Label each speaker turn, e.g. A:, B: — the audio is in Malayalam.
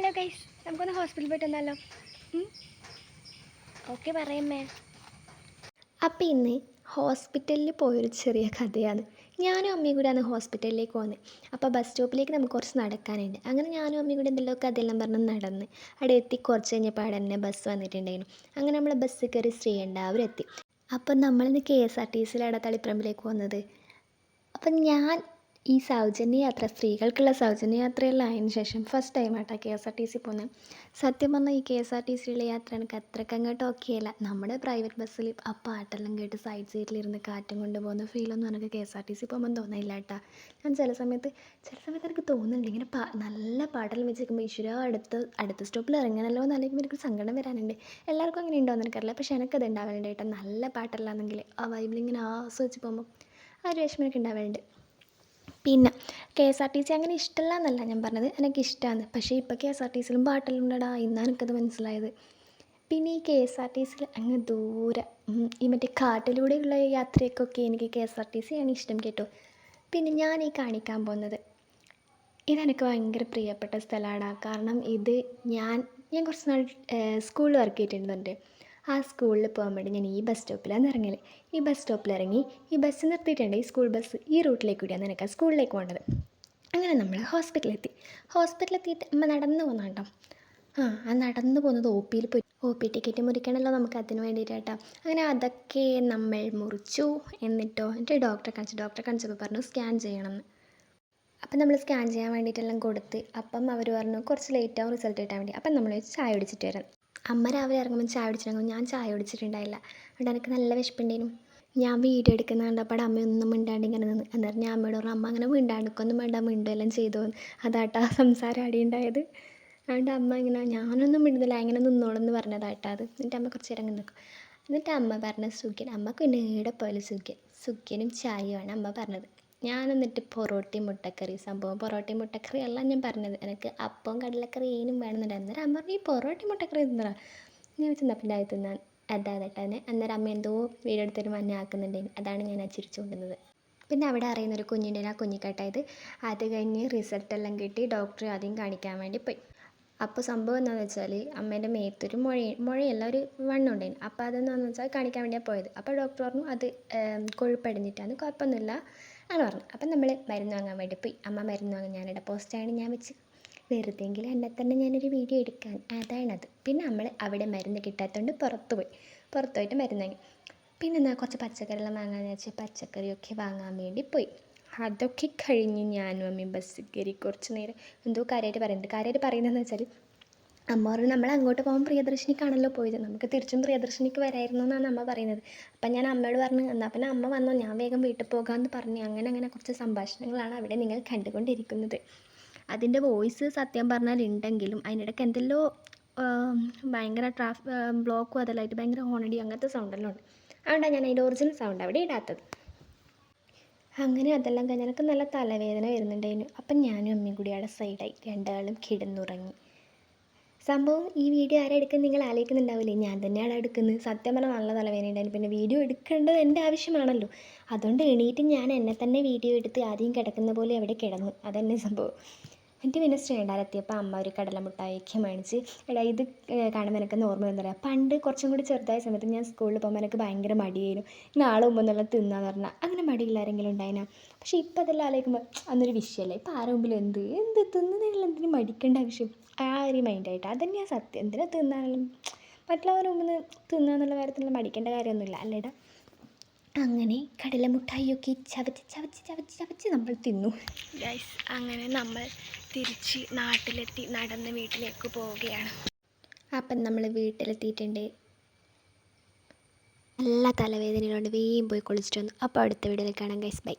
A: ഹലോ ഗൈസ്, നമുക്കൊന്ന് ഹോസ്പിറ്റലിൽ പോയിട്ട് വന്നാലോ? ഓക്കെ പറയമ്മേ. അപ്പം ഇന്ന് ഹോസ്പിറ്റലിൽ പോയൊരു ചെറിയ കഥയാണ്. ഞാനും അമ്മയും കൂടെ അന്ന് ഹോസ്പിറ്റലിലേക്ക് പോകുന്നത്. അപ്പോൾ ബസ് സ്റ്റോപ്പിലേക്ക് നമുക്ക് കുറച്ച് നടക്കാനുണ്ട്. അങ്ങനെ ഞാനും അമ്മയും കൂടെ എന്തെല്ലോ കഥയെല്ലാം പറഞ്ഞ് നടന്ന് അവിടെ എത്തി. കുറച്ച് കഴിഞ്ഞപ്പോൾ അവിടെ തന്നെ ബസ് വന്നിട്ടുണ്ടായിരുന്നു. അങ്ങനെ നമ്മൾ ബസ് കയറി ശ്രീകണ്ഠ അവരെത്തി. അപ്പം നമ്മളിന്ന് KSRTCയിലാണ് തളിപ്പറമ്പിലേക്ക് പോകുന്നത്. അപ്പം ഞാൻ ഈ സൗജന്യ യാത്ര, സ്ത്രീകൾക്കുള്ള സൗജന്യ യാത്രയെല്ലാം ആയതിനു ശേഷം ഫസ്റ്റ് ടൈമായിട്ടാണ് KSRTC പോകുന്നത്. സത്യം പറഞ്ഞാൽ ഈ KSRTCയിലുള്ള യാത്ര എനിക്ക് അത്രയ്ക്ക് അങ്ങോട്ട് ഓക്കെയല്ല. നമ്മുടെ പ്രൈവറ്റ് ബസ്സിൽ ആ പാട്ടെല്ലാം കേട്ട് സൈഡ് സീറ്റിലിരുന്ന് കാറ്റും കൊണ്ട് പോകുന്ന ഫീലൊന്നും എനിക്ക് KSRTC പോകുമ്പോൾ തോന്നിയില്ല കേട്ടോ. ഞാൻ ചില സമയത്ത് എനിക്ക് തോന്നുന്നുണ്ട് ഇങ്ങനെ നല്ല പാട്ടെല്ലാം വെച്ചിരിക്കുമ്പോൾ ഈശ്വര അടുത്ത സ്റ്റോപ്പിൽ ഇറങ്ങണമല്ലോ എന്നാലോചിക്കുമ്പോൾ എനിക്ക് സങ്കടം വരാനുണ്ട്. എല്ലാവർക്കും അങ്ങനെ ഉണ്ടോ എന്ന് എനിക്കറിയില്ല, പക്ഷേ എനിക്കത് ഉണ്ടാവാറുണ്ട് കേട്ടോ. നല്ല പാട്ടെല്ലാന്നെങ്കിൽ ആ വൈബിലിങ്ങനെ ആസ്വദിച്ച് പോകുമ്പോൾ ആ ഒരു വിഷമമൊക്കെ ഉണ്ടാവാറുണ്ട്. പിന്നെ KSRTC അങ്ങനെ ഇഷ്ടമല്ല എന്നല്ല ഞാൻ പറഞ്ഞത്, എനിക്കിഷ്ടമാണ്. പക്ഷേ ഇപ്പോൾ KSRTCയിലും പാട്ടെല്ലാം ഉണ്ടടാ, ഇന്നാണ് എനിക്കത് മനസ്സിലായത്. പിന്നെ ഈ KSRTCയിൽ അങ്ങ് ദൂരെ ഈ മറ്റേ കാട്ടിലൂടെയുള്ള യാത്രയ്ക്കൊക്കെ എനിക്ക് KSRTC ആണ് ഇഷ്ടം കേട്ടോ. പിന്നെ ഞാൻ ഈ കാണിക്കാൻ പോകുന്നത് ഇതെനിക്ക് ഭയങ്കര പ്രിയപ്പെട്ട സ്ഥലമാണ്. കാരണം ഞാൻ കുറച്ച് നാൾ സ്കൂളിൽ വർക്ക് ചെയ്തിട്ടുണ്ട്. ആ സ്കൂളിൽ പോകാൻ വേണ്ടി ഞാൻ ഈ ബസ് സ്റ്റോപ്പിലാണ് ഇറങ്ങല്. ഈ ബസ് സ്റ്റോപ്പിൽ ഇറങ്ങി ഈ ബസ് നിർത്തിയിട്ടുണ്ട്. ഈ സ്കൂൾ ബസ് ഈ റൂട്ടിലേക്ക് കൂടിയാണ് എനിക്ക് ആ സ്കൂളിലേക്ക് പോകേണ്ടത്. അങ്ങനെ നമ്മൾ ഹോസ്പിറ്റലെത്തിയിട്ട് അമ്മ നടന്നു പോകുന്ന കേട്ടോ. ആ നടന്നു പോകുന്നത് OP ടിക്കറ്റ് മുറിക്കണമല്ലോ നമുക്ക്, അതിന് വേണ്ടിയിട്ടാട്ടോ. അങ്ങനെ അതൊക്കെ നമ്മൾ മുറിച്ചു. എന്നിട്ട് ഡോക്ടറെ കാണിച്ചപ്പോൾ പറഞ്ഞു സ്കാൻ ചെയ്യണമെന്ന്. അപ്പം നമ്മൾ സ്കാൻ ചെയ്യാൻ വേണ്ടിയിട്ടെല്ലാം കൊടുത്ത്. അപ്പം അവർ പറഞ്ഞു കുറച്ച് ലേറ്റാവും റിസൾട്ട് കിട്ടാൻ വേണ്ടി. അപ്പം നമ്മൾ ചായ കുടിച്ചിട്ട് വരാം. അമ്മ രാവിലെ ഇറങ്ങുമ്പോൾ ചായ കുടിച്ചിട്ടുണ്ടെങ്കിൽ ഞാൻ ചായ കുടിച്ചിട്ടുണ്ടായില്ല. അതുകൊണ്ട് എനിക്ക് നല്ല വിശപ്പുണ്ടായിരുന്നു. ഞാൻ വീഡിയോ എടുക്കുന്ന കണ്ടപ്പോൾ അമ്മയൊന്നും മിണ്ടാണ്ട് ഇങ്ങനെ നിന്ന്. എന്നിട്ട് ഞാൻ അമ്മയോട് പറഞ്ഞു, അമ്മ അങ്ങനെ മിണ്ടാണ്ടിക്കൊന്നും വേണ്ട, മിണ്ടുമെല്ലാം ചെയ്തോന്ന്. അതാട്ടാ സംസാരം അടിയുണ്ടായത്. അതുകൊണ്ട് അമ്മ ഇങ്ങനെ ഞാനൊന്നും മിണ്ടുന്നില്ല, ഇങ്ങനെ നിന്നോളെന്ന് പറഞ്ഞതാട്ടാ അത്. എന്നിട്ട് അമ്മ കുറച്ച് നേരം നിൽക്കും. എന്നിട്ട് അമ്മ പറഞ്ഞ സുഖ്യൻ, അമ്മക്ക് പിന്നെ ഈടെ പോലെ സുഖ്യനും ചായയുമാണ് അമ്മ പറഞ്ഞത്. ഞാൻ എന്നിട്ട് പൊറോട്ടയും മുട്ടക്കറി, സംഭവം പൊറോട്ടയും മുട്ടക്കറി എല്ലാം ഞാൻ പറഞ്ഞത്. എനിക്ക് അപ്പവും കടലക്കറി ഏനും വേണമെന്നുണ്ട്. അന്നേരം അമ്മ പറഞ്ഞു ഈ പൊറോട്ടയും മുട്ടക്കറി തിന്നറ. ഞാൻ വെച്ചെന്നപ്പം ഞാൻ തിന്നാൻ അതാതട്ടാന്നെ. അന്നേരം അമ്മ എന്തോ വീഡിയോ എടുത്തൊരു മഞ്ഞ ആക്കുന്നുണ്ടായിരുന്നു. അതാണ് ഞാൻ ആ ചിരിച്ചു കൊണ്ടുവന്നത്. പിന്നെ അവിടെ അറിയുന്നൊരു കുഞ്ഞിൻ്റെ ആ കുഞ്ഞിക്കട്ടായത്. അത് കഴിഞ്ഞ് റിസൾട്ടെല്ലാം കിട്ടി. ഡോക്ടറെ ആദ്യം കാണിക്കാൻ വേണ്ടി പോയി. അപ്പോൾ സംഭവം എന്താണെന്ന് വെച്ചാൽ അമ്മേൻ്റെ മേത്തൊരു മുഴയല്ല ഒരു വണ്ണം ഉണ്ടായിരുന്നു. അപ്പോൾ അതെന്താണെന്ന് വെച്ചാൽ കാണിക്കാൻ വേണ്ടിയാണ് പോയത്. അപ്പോൾ ഡോക്ടർ പറഞ്ഞു അത് കൊഴുപ്പടിഞ്ഞിട്ടാണ്, കുഴപ്പമൊന്നുമില്ല അങ്ങനെ പറഞ്ഞു. അപ്പം നമ്മൾ മരുന്ന് വാങ്ങാൻ വേണ്ടി പോയി. അമ്മ മരുന്ന് വാങ്ങാൻ ഞാനിവിടെ പോസ്റ്റാണ് ഞാൻ വെച്ച് വെറുതെയെങ്കിലും എന്നെ തന്നെ ഞാനൊരു വീഡിയോ എടുക്കാൻ, അതാണത്. പിന്നെ നമ്മൾ അവിടെ മരുന്ന് കിട്ടാത്തതുകൊണ്ട് പുറത്ത് പോയിട്ട് മരുന്ന് വാങ്ങി. പിന്നെ എന്നാൽ കുറച്ച് പച്ചക്കറിയെല്ലാം വാങ്ങാമെന്ന് വെച്ചാൽ പച്ചക്കറിയൊക്കെ വാങ്ങാൻ വേണ്ടി പോയി. അതൊക്കെ കഴിഞ്ഞ് ഞാനും അമ്മയും ബസ് കയറി. കുറച്ച് നേരം എന്തോ കാര്യമായിട്ട് പറയുന്നതെന്ന് വെച്ചാൽ അമ്മ പറഞ്ഞു നമ്മൾ അങ്ങോട്ട് പോകാൻ പ്രിയദർശിനിക്കാണല്ലോ പോയത്, നമുക്ക് തിരിച്ചും പ്രിയദർശിനിക്ക് വരായിരുന്നു എന്നാണ് അമ്മ പറയുന്നത്. അപ്പം ഞാൻ അമ്മയോട് പറഞ്ഞു എന്നാൽ പിന്നെ അമ്മ വന്നോ, ഞാൻ വേഗം വീട്ടിൽ പോകാമെന്ന് പറഞ്ഞ് അങ്ങനെ കുറച്ച് സംഭാഷണങ്ങളാണ് അവിടെ നിങ്ങൾ കണ്ടുകൊണ്ടിരിക്കുന്നത്. അതിൻ്റെ വോയിസ് സത്യം പറഞ്ഞാൽ ഉണ്ടെങ്കിലും അതിനിടയ്ക്ക് എന്തെല്ലോ ഭയങ്കര ബ്ലോക്കും അതെല്ലാമായിട്ട് ഭയങ്കര ഹോണടി അങ്ങനത്തെ സൗണ്ടെല്ലാം ഉണ്ട്. അതുകൊണ്ടാണ് ഞാൻ അതിൻ്റെ ഒറിജിനൽ സൗണ്ട് അവിടെ ഇടാത്തത്. അങ്ങനെ അതെല്ലാം കഴിഞ്ഞ് എനിക്ക് നല്ല തലവേദന വരുന്നുണ്ടായിരുന്നു. അപ്പം ഞാനും അമ്മയും കൂടി അവിടെ സൈഡായി രണ്ടാളും കിടന്നുറങ്ങി. സംഭവം ഈ വീഡിയോ ആരാ എടുക്കുന്നത് നിങ്ങൾ ആലോചിക്കുന്നുണ്ടാവില്ലേ? ഞാൻ തന്നെയാണ് എടുക്കുന്നത്. സത്യം പറഞ്ഞാൽ നല്ല തലവേദന ഉണ്ടായിരുന്നു. പിന്നെ വീഡിയോ എടുക്കേണ്ടത് എൻ്റെ ആവശ്യമാണല്ലോ. അതുകൊണ്ട് എണീറ്റ് ഞാൻ എന്നെ തന്നെ വീഡിയോ എടുത്ത് ആദ്യം കിടക്കുന്ന പോലെ അവിടെ കിടന്നു. അതന്നെ സംഭവം. എന്നിട്ട് പിന്നെ സ്റ്റാൻഡിലെത്തിയപ്പോൾ അമ്മ ഒരു കടലമുട്ടായിക്ക് മേടിച്ച്. എടാ ഇത് കാണുമ്പോൾ എനിക്കൊന്ന് ഓർമ്മ വന്നില്ല. പണ്ട് കുറച്ചും കൂടി ചെറുതായ സമയത്ത് ഞാൻ സ്കൂളിൽ പോകുമ്പോൾ എനിക്ക് ഭയങ്കര മടിയായിരുന്നു. നാളെ മുമ്പ് എന്നുള്ള തിന്നാന്ന് പറഞ്ഞാൽ അങ്ങനെ മടിയുള്ള ആരെങ്കിലും ഉണ്ടായിനാ. പക്ഷേ ഇപ്പം അതെല്ലാം ആലോചിക്കുമ്പോൾ അന്നൊരു വിഷയമല്ല. ഇപ്പം ആരുടെ മുമ്പിൽ എന്ത് തിന്നുന്നതിനുള്ള എന്തിനും മടിക്കേണ്ട ആവശ്യം, ആ ഒരു മൈൻഡായിട്ട്. അതന്നെയാണ് സത്യം. എന്തിനാ തിന്നാനും മറ്റുള്ളവരുടെ മുമ്പിൽ നിന്ന് തിന്നാന്നുള്ള കാര്യത്തിൽ മടിക്കേണ്ട കാര്യമൊന്നുമില്ല അല്ലേടാ. അങ്ങനെ കടലമുട്ടായിയൊക്കെ ചവച്ച് നമ്മൾ തിന്നു. ഗൈസ്, അങ്ങനെ നമ്മൾ തിരിച്ച് നാട്ടിലെത്തി നടന്ന് വീട്ടിലേക്ക് പോവുകയാണ്. അപ്പം നമ്മൾ വീട്ടിലെത്തിയിട്ടുണ്ട്. നല്ല തലവേദനയിലുണ്ട്, വേഗം പോയി കുളിച്ചിട്ട് വന്നു. അപ്പോൾ അടുത്ത വീഡിയോയിൽ കാണാം ഗൈസ്, ബൈ.